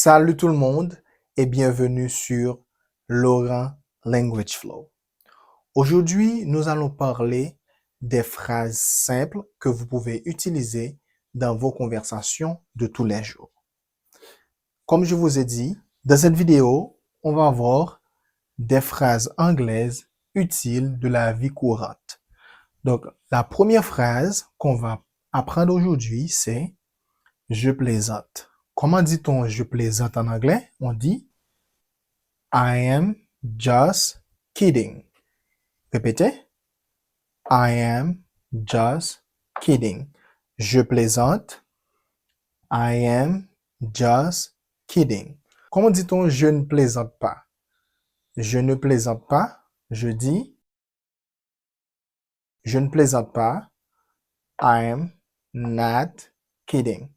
Salut tout le monde et bienvenue sur Laurent Language Flow. Aujourd'hui, nous allons parler des phrases simples que vous pouvez utiliser dans vos conversations de tous les jours. Comme je vous ai dit, dans cette vidéo, on va voir des phrases anglaises utiles de la vie courante. Donc, la première phrase qu'on va apprendre aujourd'hui, c'est « Je plaisante ». Comment dit-on « je plaisante » en anglais? On dit « I am just kidding ». Répétez. « I am just kidding ». Je plaisante. I am just kidding. Comment dit-on « je ne plaisante pas » ? Je ne plaisante pas. Je dis « je ne plaisante pas ». I am not kidding.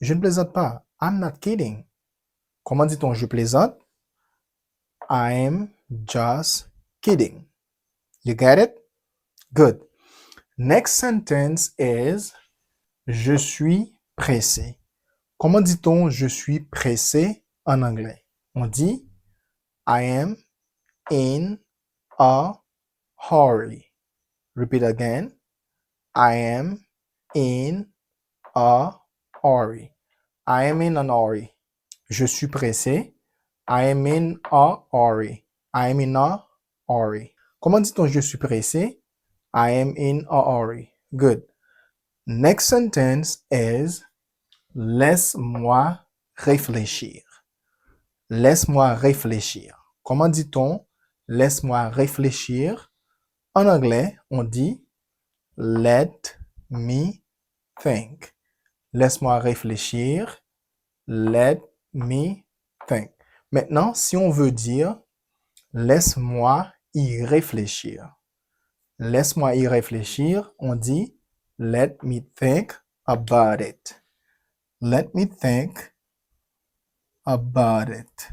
Je ne plaisante pas. I'm not kidding. Comment dit-on « je plaisante » ? I am just kidding. You get it? Good. Next sentence is je suis pressé. Comment dit-on je suis pressé en anglais? On dit I am in a hurry. Repeat again. I am in a hurry. I am in a hurry. Je suis pressé. I am in a hurry. I am in a hurry. Comment dit-on je suis pressé? I am in a hurry. Good. Next sentence is laisse-moi réfléchir. Laisse-moi réfléchir. Comment dit-on laisse-moi réfléchir? En anglais, on dit let me think. Laisse-moi réfléchir. Let me think. Maintenant, si on veut dire laisse-moi y réfléchir. Laisse-moi y réfléchir, on dit let me think about it. Let me think about it.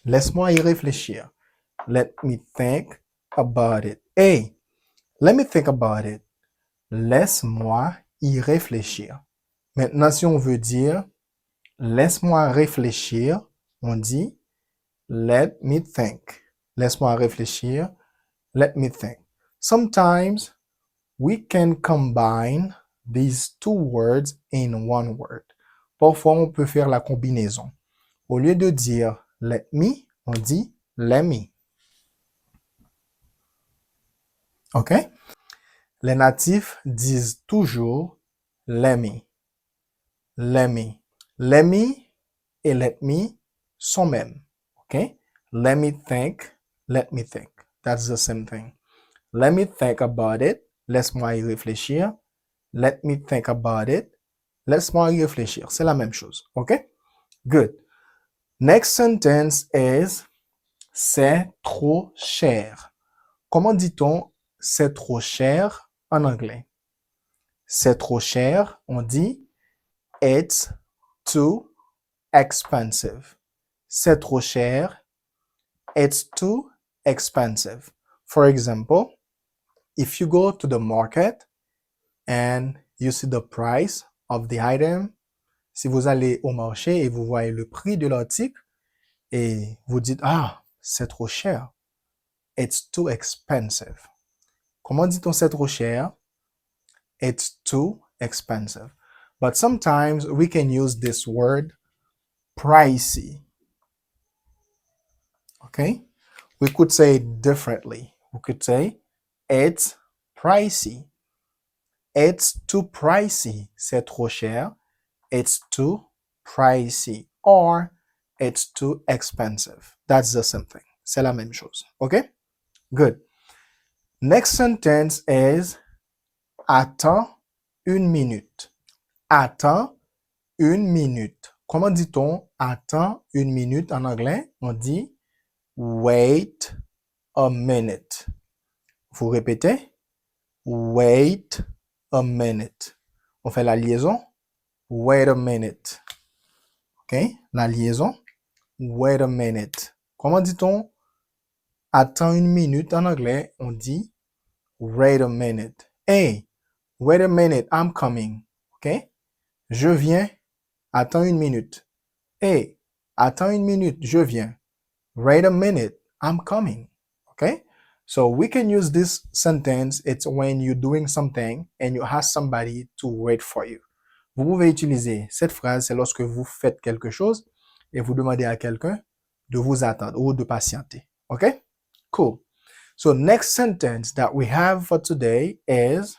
Laisse-moi y réfléchir. Let me think about it. Hey, let me think about it. Laisse-moi y réfléchir. Maintenant, si on veut dire laisse-moi réfléchir, on dit let me think. Laisse-moi réfléchir. Let me think. Sometimes we can combine these two words in one word. Parfois, on peut faire la combinaison. Au lieu de dire let me, on dit let me. OK? Les natifs disent toujours let me. Let me. Let me et let me sont mêmes. OK? Let me think. Let me think. That's the same thing. Let me think about it. Laisse-moi y réfléchir. Let me think about it. Laisse-moi y réfléchir. C'est la même chose. OK? Good. Next sentence is c'est trop cher. Comment dit-on c'est trop cher en anglais? C'est trop cher, on dit it's too expensive. C'est trop cher. It's too expensive. For example, if you go to the market and you see the price of the item, si vous allez au marché et vous voyez le prix de l'article et vous dites, ah, c'est trop cher. It's too expensive. Comment dit-on c'est trop cher? It's too expensive. But sometimes we can use this word pricey. Okay? We could say it differently. We could say it's pricey. It's too pricey. C'est trop cher. It's too pricey. Or it's too expensive. That's the same thing. C'est la même chose. Okay? Good. Next sentence is attends une minute. Attends une minute. Comment dit-on attends une minute en anglais? On dit wait a minute. Vous répétez? Wait a minute. On fait la liaison? Wait a minute. OK? La liaison? Wait a minute. Comment dit-on attends une minute en anglais? On dit wait a minute. Hey, wait a minute, I'm coming. OK? Je viens. Attends une minute. Hey, attends une minute, je viens. Wait a minute, I'm coming. Okay? So we can use this sentence. It's when you're doing something and you ask somebody to wait for you. Vous pouvez utiliser cette phrase, c'est lorsque vous faites quelque chose et vous demandez à quelqu'un de vous attendre ou de patienter. Okay? Cool. So next sentence that we have for today is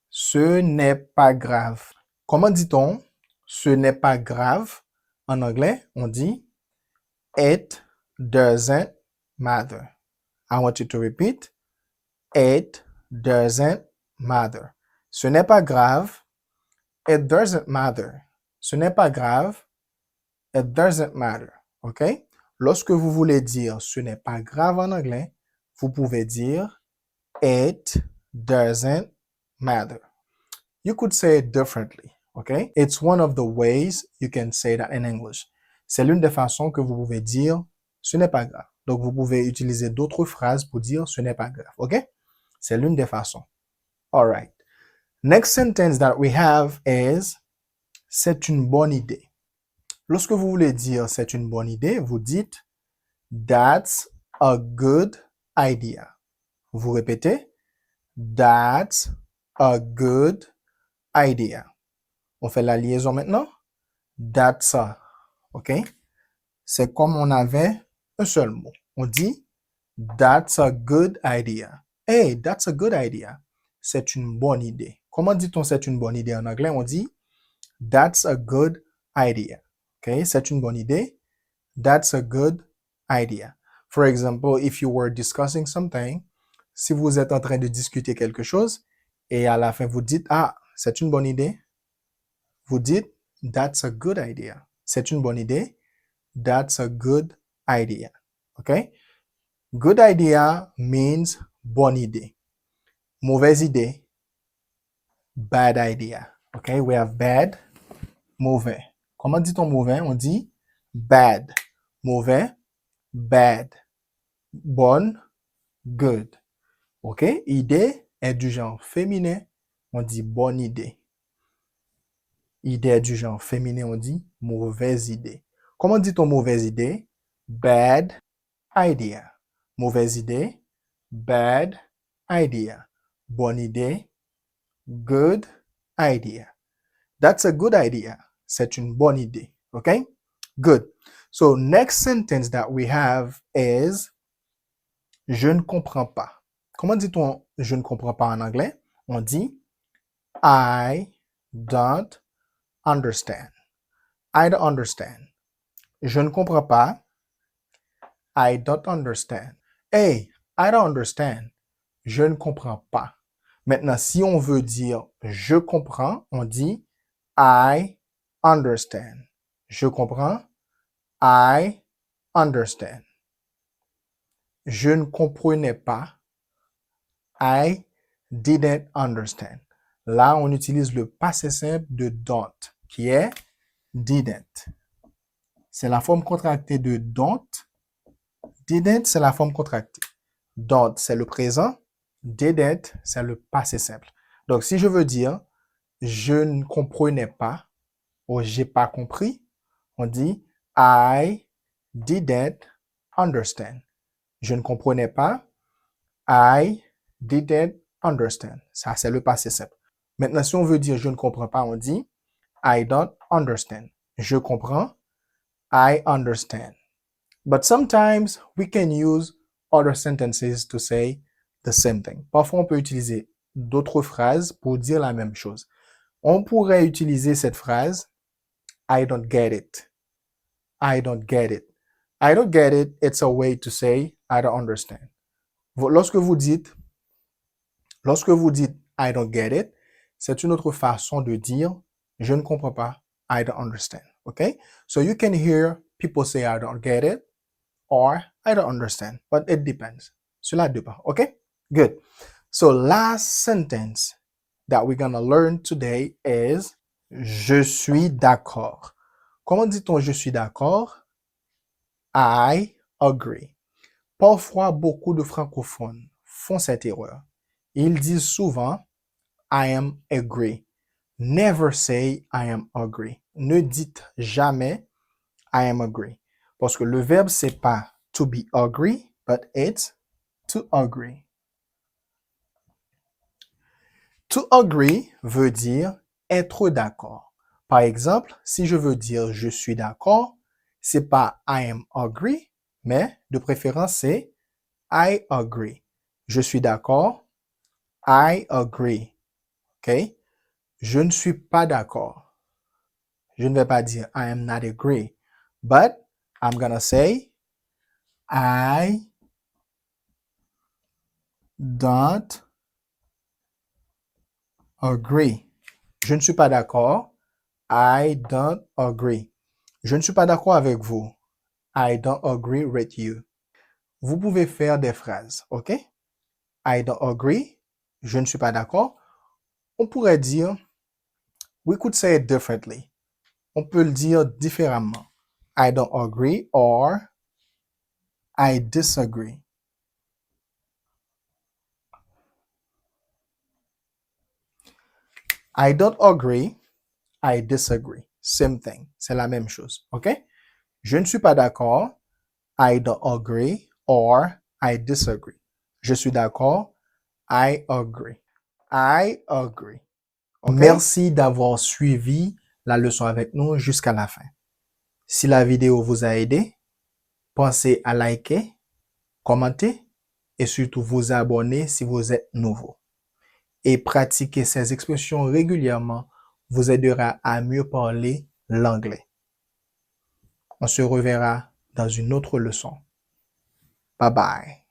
ce n'est pas grave. Comment dit-on ce n'est pas grave? En anglais, on dit it doesn't matter. I want you to repeat. It doesn't matter. Ce n'est pas grave. It doesn't matter. Ce n'est pas grave. It doesn't matter. OK? Lorsque vous voulez dire ce n'est pas grave en anglais, vous pouvez dire it doesn't matter. You could say it differently. OK? It's one of the ways you can say that in English. C'est l'une des façons que vous pouvez dire ce n'est pas grave. Donc, vous pouvez utiliser d'autres phrases pour dire ce n'est pas grave. OK? C'est l'une des façons. All right. Next sentence that we have is c'est une bonne idée. Lorsque vous voulez dire c'est une bonne idée, vous dites that's a good idea. Vous répétez that's a good idea. On fait la liaison maintenant. That's a. OK? C'est comme on avait un seul mot. On dit that's a good idea. Hey, that's a good idea. C'est une bonne idée. Comment dit-on c'est une bonne idée en anglais? On dit that's a good idea. OK? C'est une bonne idée. That's a good idea. For example, if you were discussing something, si vous êtes en train de discuter quelque chose et à la fin vous dites ah, c'est une bonne idée, vous dites that's a good idea. C'est une bonne idée. That's a good idea. OK? Good idea means bonne idée. Mauvaise idée, bad idea. OK? We have bad, mauvais. Comment dit-on mauvais? On dit bad. Mauvais, bad. Bonne, good. OK? Idée est du genre féminin. On dit bonne idée. Idée est du genre féminin. On dit mauvaise idée. Comment dit-on mauvaise idée? Bad idea. Mauvaise idée, bad idea. Bonne idée, good idea. That's a good idea. C'est une bonne idée. Okay? Good. So next sentence that we have is je ne comprends pas. Comment dit-on je ne comprends pas en anglais? On dit I don't understand. I don't understand. Je ne comprends pas. I don't understand. Hey, I don't understand. Je ne comprends pas. Maintenant, si on veut dire je comprends, on dit I understand. Je comprends. I understand. Je ne comprenais pas. I didn't understand. Là, on utilise le passé simple de don't, qui est didn't. C'est la forme contractée de don't. Didn't, c'est la forme contractée. Don't, c'est le présent. Didn't, c'est le passé simple. Donc, si je veux dire je ne comprenais pas ou j'ai pas compris, on dit I didn't understand. Je ne comprenais pas. I didn't understand. Ça, c'est le passé simple. Maintenant, si on veut dire je ne comprends pas, on dit I don't understand. Je comprends. I understand. But sometimes we can use other sentences to say the same thing. Parfois, on peut utiliser d'autres phrases pour dire la même chose. On pourrait utiliser cette phrase I don't get it. I don't get it. I don't get it, it's a way to say I don't understand. Lorsque vous dites I don't get it, c'est une autre façon de dire je ne comprends pas. I don't understand. Okay? So you can hear people say I don't get it or I don't understand, but it depends. Cela dépend. Okay? Good. So last sentence that we're gonna learn today is je suis d'accord. Comment dit-on je suis d'accord? I agree. Parfois, beaucoup de francophones font cette erreur. Ils disent souvent I am agree. Never say I am agree. Ne dites jamais I am agree. Parce que le verbe, c'est pas to be agree, but it's to agree. To agree veut dire être d'accord. Par exemple, si je veux dire je suis d'accord, c'est pas I am agree, mais de préférence c'est I agree. Je suis d'accord. I agree. OK? Je ne suis pas d'accord. Je ne vais pas dire I am not agree, but I'm gonna say I don't agree. Je ne suis pas d'accord. I don't agree. Je ne suis pas d'accord avec vous. I don't agree with you. Vous pouvez faire des phrases, OK? I don't agree. Je ne suis pas d'accord. On pourrait dire, we could say it differently. On peut le dire différemment. I don't agree or I disagree. I don't agree. I disagree. Same thing. C'est la même chose. OK? Je ne suis pas d'accord. I don't agree or I disagree. Je suis d'accord. I agree. I agree. Okay? Merci d'avoir suivi la leçon avec nous jusqu'à la fin. Si la vidéo vous a aidé, pensez à liker, commenter et surtout vous abonner si vous êtes nouveau. Et pratiquer ces expressions régulièrement vous aidera à mieux parler l'anglais. On se reverra dans une autre leçon. Bye bye.